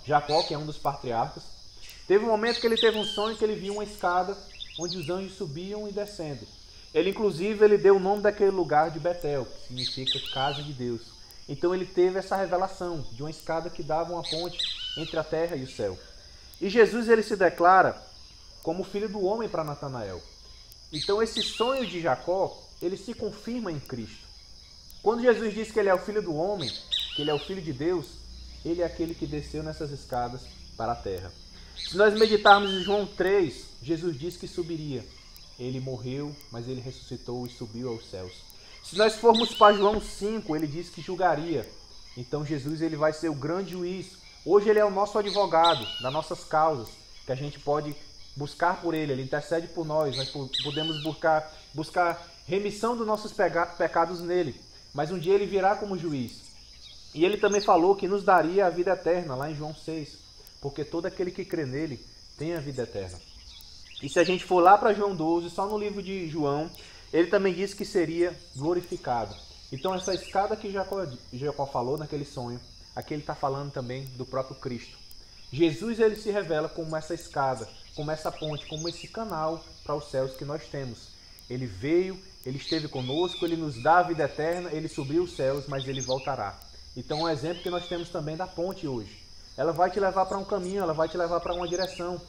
Jacó, que é um dos patriarcas, teve um momento que ele teve um sonho que ele viu uma escada onde os anjos subiam e descendo. Ele, inclusive, ele deu o nome daquele lugar de Betel, que significa casa de Deus. Então ele teve essa revelação de uma escada que dava uma ponte entre a terra e o céu. E Jesus, ele se declara como Filho do Homem para Natanael. Então esse sonho de Jacó, ele se confirma em Cristo. Quando Jesus diz que ele é o Filho do Homem, que ele é o Filho de Deus, ele é aquele que desceu nessas escadas para a terra. Se nós meditarmos em João 3, Jesus disse que subiria. Ele morreu, mas ele ressuscitou e subiu aos céus. Se nós formos para João 5, ele diz que julgaria. Então Jesus, ele vai ser o grande juiz. Hoje ele é o nosso advogado das nossas causas, que a gente pode buscar por ele intercede por nós podemos buscar remissão dos nossos pecados nele. Mas um dia ele virá como juiz. E ele também falou que nos daria a vida eterna, lá em João 6. Porque todo aquele que crê nele tem a vida eterna. E se a gente for lá para João 12, só no livro de João, ele também disse que seria glorificado. Então essa escada que Jacó falou naquele sonho, aqui ele está falando também do próprio Cristo. Jesus, ele se revela como essa escada, como essa ponte, como esse canal para os céus que nós temos. Ele veio, ele esteve conosco, ele nos dá a vida eterna, ele subiu os céus, mas ele voltará. Então, um exemplo que nós temos também da ponte hoje. Ela vai te levar para um caminho, ela vai te levar para uma direção.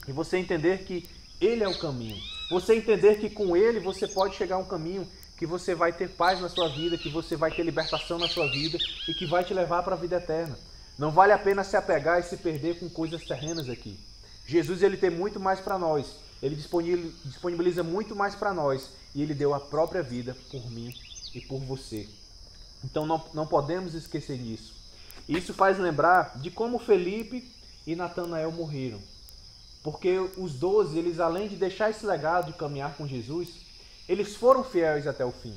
E você entender que ele é o caminho. Você entender que com ele você pode chegar a um caminho que você vai ter paz na sua vida, que você vai ter libertação na sua vida e que vai te levar para a vida eterna. Não vale a pena se apegar e se perder com coisas terrenas aqui. Jesus, ele tem muito mais para nós. Ele disponibiliza muito mais para nós. E ele deu a própria vida por mim e por você. Então não podemos esquecer disso. Isso faz lembrar de como Felipe e Natanael morreram. Porque os 12, eles além de deixar esse legado de caminhar com Jesus, eles foram fiéis até o fim.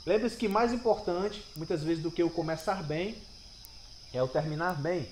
Lembre-se que mais importante, muitas vezes, do que o começar bem, é o terminar bem.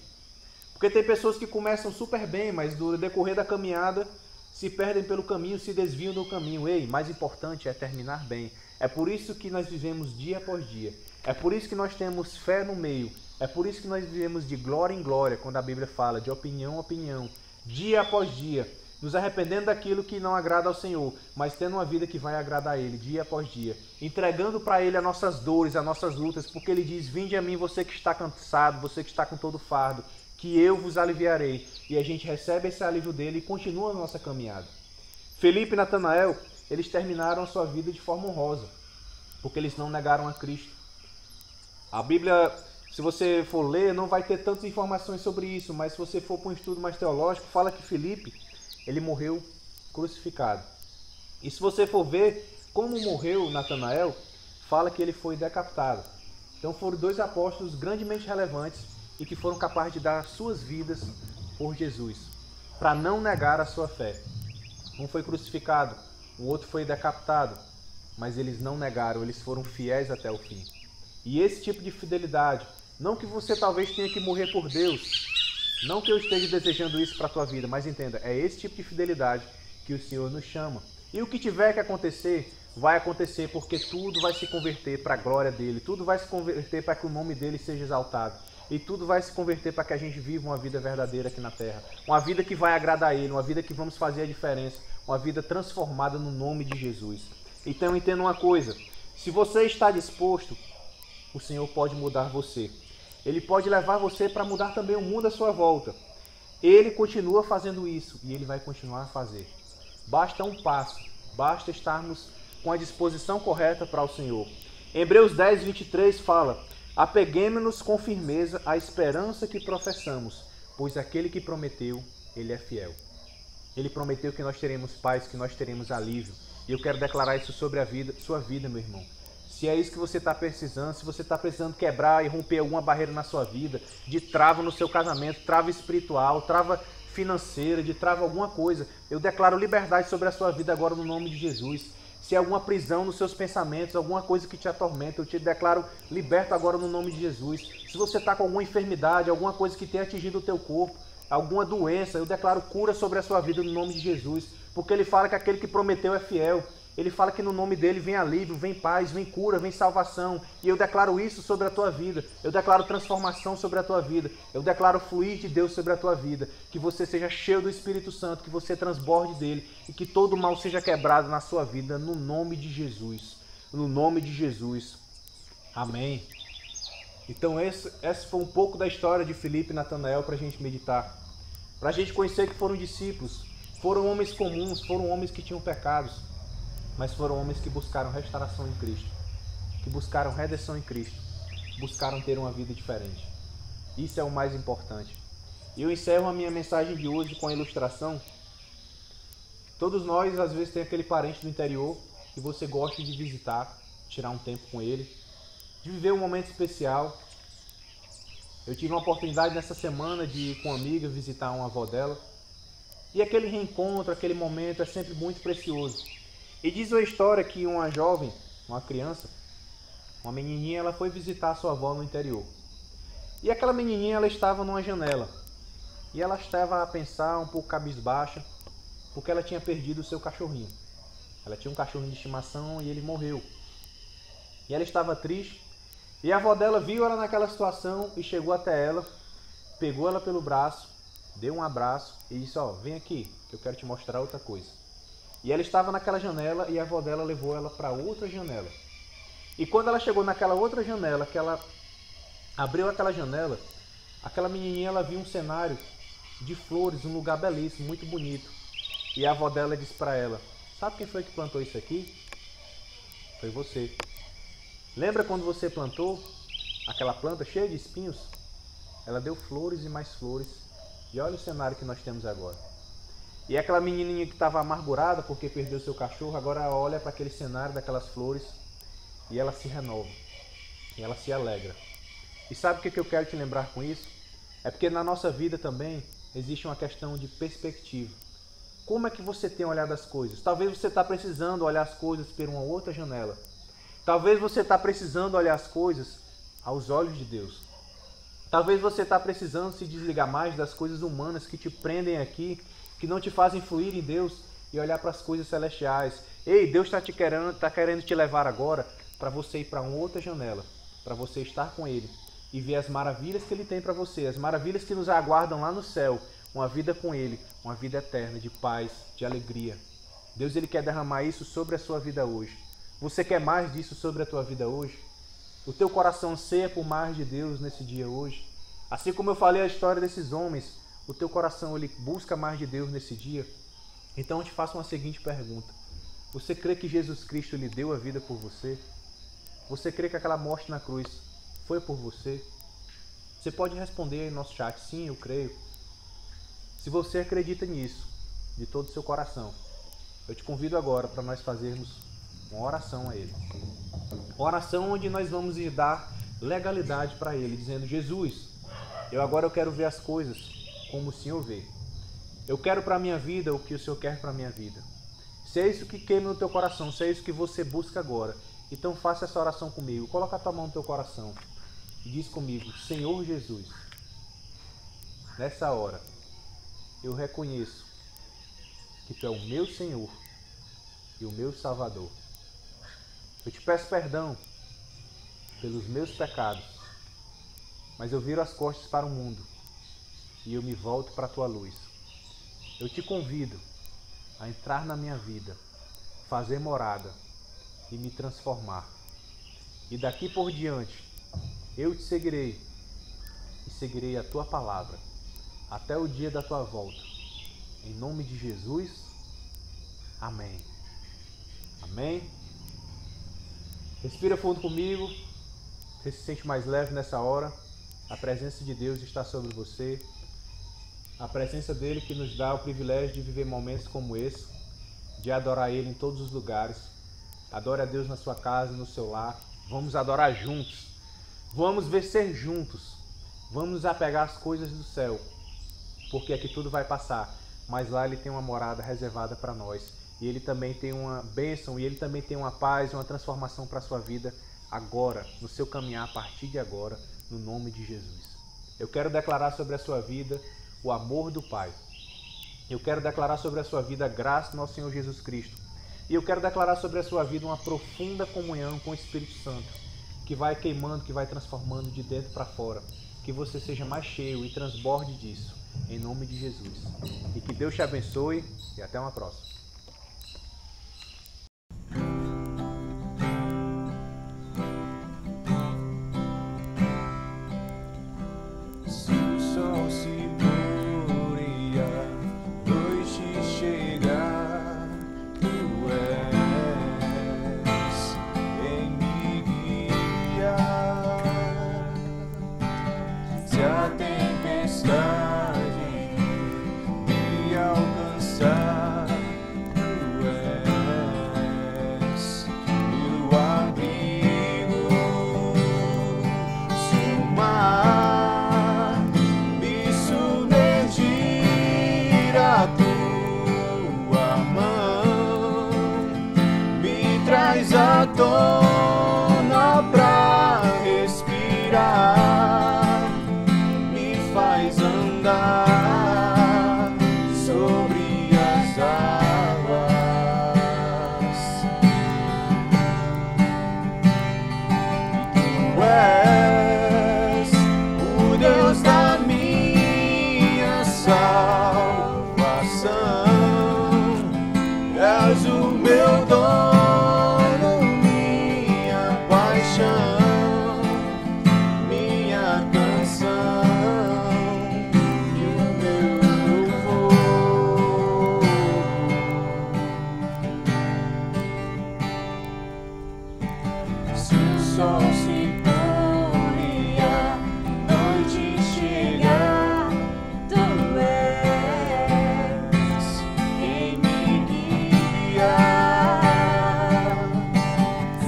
Porque tem pessoas que começam super bem, mas no decorrer da caminhada se perdem pelo caminho, se desviam do caminho. Ei, mais importante é terminar bem. É por isso que nós vivemos dia após dia. É por isso que nós temos fé no meio. É por isso que nós vivemos de glória em glória, quando a Bíblia fala de opinião em opinião, dia após dia, nos arrependendo daquilo que não agrada ao Senhor, mas tendo uma vida que vai agradar a Ele dia após dia, entregando para Ele as nossas dores, as nossas lutas, porque Ele diz: vinde a mim você que está cansado, você que está com todo fardo, que eu vos aliviarei. E a gente recebe esse alívio dele e continua a nossa caminhada. Felipe e Natanael, eles terminaram a sua vida de forma honrosa, porque eles não negaram a Cristo. A Bíblia, se você for ler, não vai ter tantas informações sobre isso, mas se você for para um estudo mais teológico, fala que Felipe, ele morreu crucificado. E se você for ver como morreu Natanael, fala que ele foi decapitado. Então foram dois apóstolos grandemente relevantes e que foram capazes de dar suas vidas por Jesus, para não negar a sua fé. Um foi crucificado, o outro foi decapitado, mas eles não negaram, eles foram fiéis até o fim. E esse tipo de fidelidade, não que você talvez tenha que morrer por Deus, não que eu esteja desejando isso para a tua vida, mas entenda, é esse tipo de fidelidade que o Senhor nos chama. E o que tiver que acontecer, vai acontecer, porque tudo vai se converter para a glória dele, tudo vai se converter para que o nome dele seja exaltado. E tudo vai se converter para que a gente viva uma vida verdadeira aqui na terra. Uma vida que vai agradar a Ele, uma vida que vamos fazer a diferença. Uma vida transformada no nome de Jesus. Então entenda uma coisa. Se você está disposto, o Senhor pode mudar você. Ele pode levar você para mudar também o mundo à sua volta. Ele continua fazendo isso e Ele vai continuar a fazer. Basta um passo. Basta estarmos com a disposição correta para o Senhor. Hebreus 10, 23 fala: apeguemo-nos com firmeza à esperança que professamos, pois aquele que prometeu, Ele é fiel. Ele prometeu que nós teremos paz, que nós teremos alívio. E eu quero declarar isso sobre a sua vida, meu irmão. Se é isso que você está precisando, se você está precisando quebrar e romper alguma barreira na sua vida, de trava no seu casamento, trava espiritual, trava financeira, de trava alguma coisa, eu declaro liberdade sobre a sua vida agora no nome de Jesus. Se é alguma prisão nos seus pensamentos, alguma coisa que te atormenta, eu te declaro liberto agora no nome de Jesus. Se você está com alguma enfermidade, alguma coisa que tenha atingido o teu corpo, alguma doença, eu declaro cura sobre a sua vida no nome de Jesus. Porque Ele fala que aquele que prometeu é fiel. Ele fala que no nome dele vem alívio, vem paz, vem cura, vem salvação. E eu declaro isso sobre a tua vida. Eu declaro transformação sobre a tua vida. Eu declaro fluir de Deus sobre a tua vida. Que você seja cheio do Espírito Santo, que você transborde dele e que todo mal seja quebrado na sua vida no nome de Jesus. No nome de Jesus. Amém. Então esse foi um pouco da história de Felipe e Natanael para a gente meditar. Para a gente conhecer que foram discípulos. Foram homens comuns, foram homens que tinham pecados. Mas foram homens que buscaram restauração em Cristo, que buscaram redenção em Cristo, buscaram ter uma vida diferente. Isso é o mais importante. E eu encerro a minha mensagem de hoje com a ilustração. Todos nós, às vezes, tem aquele parente do interior que você gosta de visitar, tirar um tempo com ele, de viver um momento especial. Eu tive uma oportunidade nessa semana de ir com uma amiga visitar uma avó dela. E aquele reencontro, aquele momento é sempre muito precioso. E diz a história que uma jovem, uma criança, uma menininha, ela foi visitar a sua avó no interior. E aquela menininha, ela estava numa janela. E ela estava a pensar um pouco cabisbaixa, porque ela tinha perdido o seu cachorrinho. Ela tinha um cachorrinho de estimação e ele morreu. E ela estava triste. E a avó dela viu ela naquela situação e chegou até ela, pegou ela pelo braço, deu um abraço e disse: ó, vem aqui, que eu quero te mostrar outra coisa. E ela estava naquela janela e a avó dela levou ela para outra janela. E quando ela chegou naquela outra janela, que ela abriu aquela janela, aquela menininha, ela viu um cenário de flores, um lugar belíssimo, muito bonito. E a avó dela disse para ela: sabe quem foi que plantou isso aqui? Foi você. Lembra quando você plantou aquela planta cheia de espinhos? Ela deu flores e mais flores. E olha o cenário que nós temos agora. E aquela menininha que estava amargurada porque perdeu seu cachorro, agora olha para aquele cenário daquelas flores e ela se renova. E ela se alegra. E sabe o que eu quero te lembrar com isso? É porque na nossa vida também existe uma questão de perspectiva. Como é que você tem olhado as coisas? Talvez você está precisando olhar as coisas por uma outra janela. Talvez você está precisando olhar as coisas aos olhos de Deus. Talvez você está precisando se desligar mais das coisas humanas que te prendem aqui, que não te fazem fluir em Deus e olhar para as coisas celestiais. Ei, Deus está querendo te levar agora para você ir para uma outra janela, para você estar com Ele e ver as maravilhas que Ele tem para você, as maravilhas que nos aguardam lá no céu, uma vida com Ele, uma vida eterna de paz, de alegria. Deus, Ele quer derramar isso sobre a sua vida hoje. Você quer mais disso sobre a tua vida hoje? O teu coração anseia por mais de Deus nesse dia hoje? Assim como eu falei a história desses homens, o teu coração ele busca mais de Deus nesse dia? Então eu te faço uma seguinte pergunta. Você crê que Jesus Cristo lhe deu a vida por você? Você crê que aquela morte na cruz foi por você? Você pode responder aí no nosso chat, sim, eu creio. Se você acredita nisso, de todo o seu coração, eu te convido agora para nós fazermos uma oração a Ele. Uma oração onde nós vamos ir dar legalidade para Ele, dizendo: Jesus, eu quero ver as coisas como o Senhor vê. Eu quero para a minha vida o que o Senhor quer para a minha vida. Se é isso que queima no teu coração, se é isso que você busca agora, então faça essa oração comigo. Coloca a tua mão no teu coração e diz comigo: Senhor Jesus, nessa hora eu reconheço que Tu é o meu Senhor e o meu Salvador. Eu te peço perdão pelos meus pecados, mas eu viro as costas para o mundo e eu me volto para a Tua luz. Eu te convido a entrar na minha vida, fazer morada e me transformar. E daqui por diante, eu te seguirei e seguirei a Tua palavra até o dia da Tua volta. Em nome de Jesus, amém. Amém. Respira fundo comigo. Você se sente mais leve nessa hora. A presença de Deus está sobre você. A presença dele que nos dá o privilégio de viver momentos como esse, de adorar Ele em todos os lugares. Adore a Deus na sua casa, no seu lar. Vamos adorar juntos. Vamos vencer juntos. Vamos nos apegar às coisas do céu, porque aqui tudo vai passar, mas lá Ele tem uma morada reservada para nós. E Ele também tem uma bênção, e Ele também tem uma paz e uma transformação para a sua vida agora, no seu caminhar a partir de agora, no nome de Jesus. Eu quero declarar sobre a sua vida o amor do Pai. Eu quero declarar sobre a sua vida a graça do nosso Senhor Jesus Cristo. E eu quero declarar sobre a sua vida uma profunda comunhão com o Espírito Santo, que vai queimando, que vai transformando de dentro para fora. Que você seja mais cheio e transborde disso, em nome de Jesus. E que Deus te abençoe e até uma próxima. sol se põe e a noite chegar, tu és quem me guia.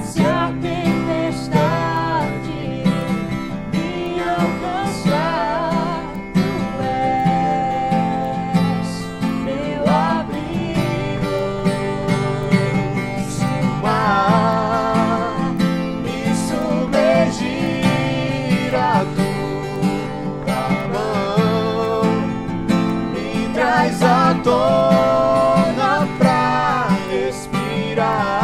Se a tempestade me alcançar, tu és meu abrigo. Se o mar me submergir, a tua mão me traz à tona pra respirar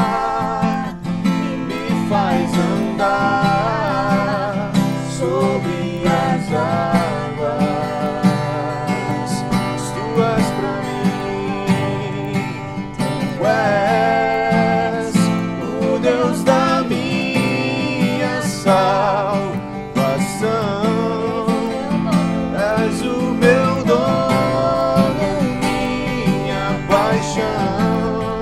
e me faz andar sobre as águas. Tu és pra mim, tu és o Deus da minha salvação. És o meu dono, minha paixão,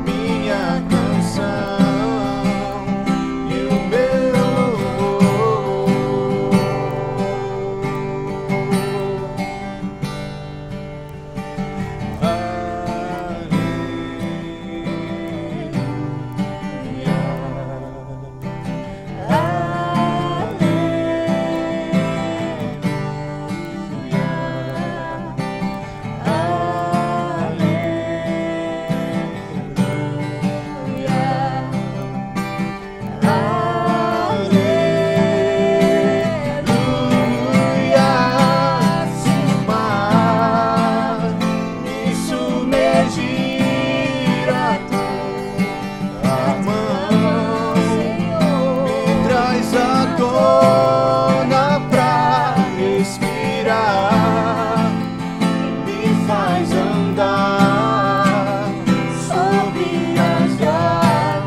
minha canção e o meu louvor. Se o mar me submergir, a tua mão me traz à tona pra respirar e me faz andar sobre as águas.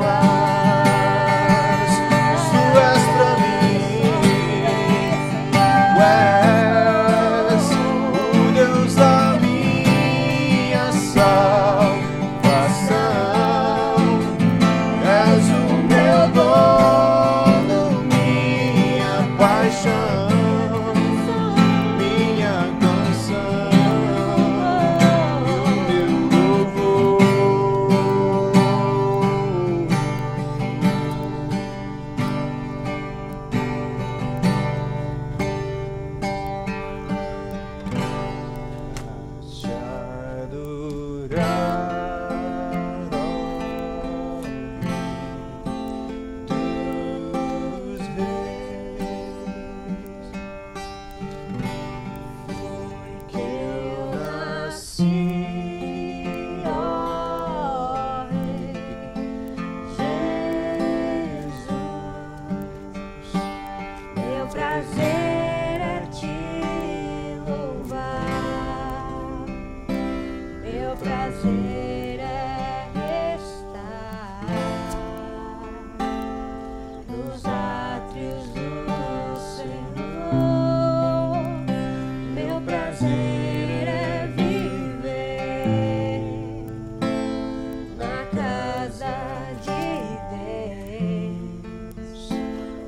Tu és pra mim, tu és o Deus da minha salvação. És o meu dono, minha paixão, minha canção e o meu louvor. Te adorar, ó Rei dos Reis. Foi que eu nasci, ó Rei Jesus. Meu prazer é te louvar, meu prazer é estar nos átrios do Senhor. Meu prazer é viver na casa de Deus,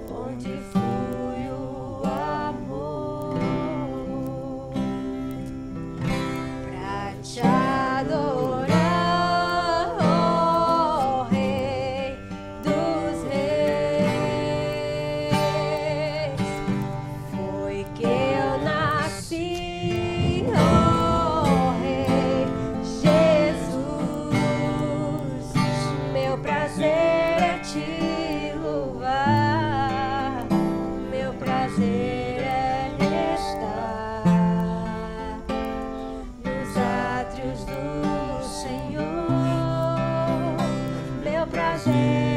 onde flui o amor, pra te adorar, ó Rei dos Reis. Foi que eu nasci, ó Rei Jesus. Meu prazer é te louvar, meu prazer é estar nos átrios do Senhor. Meu prazer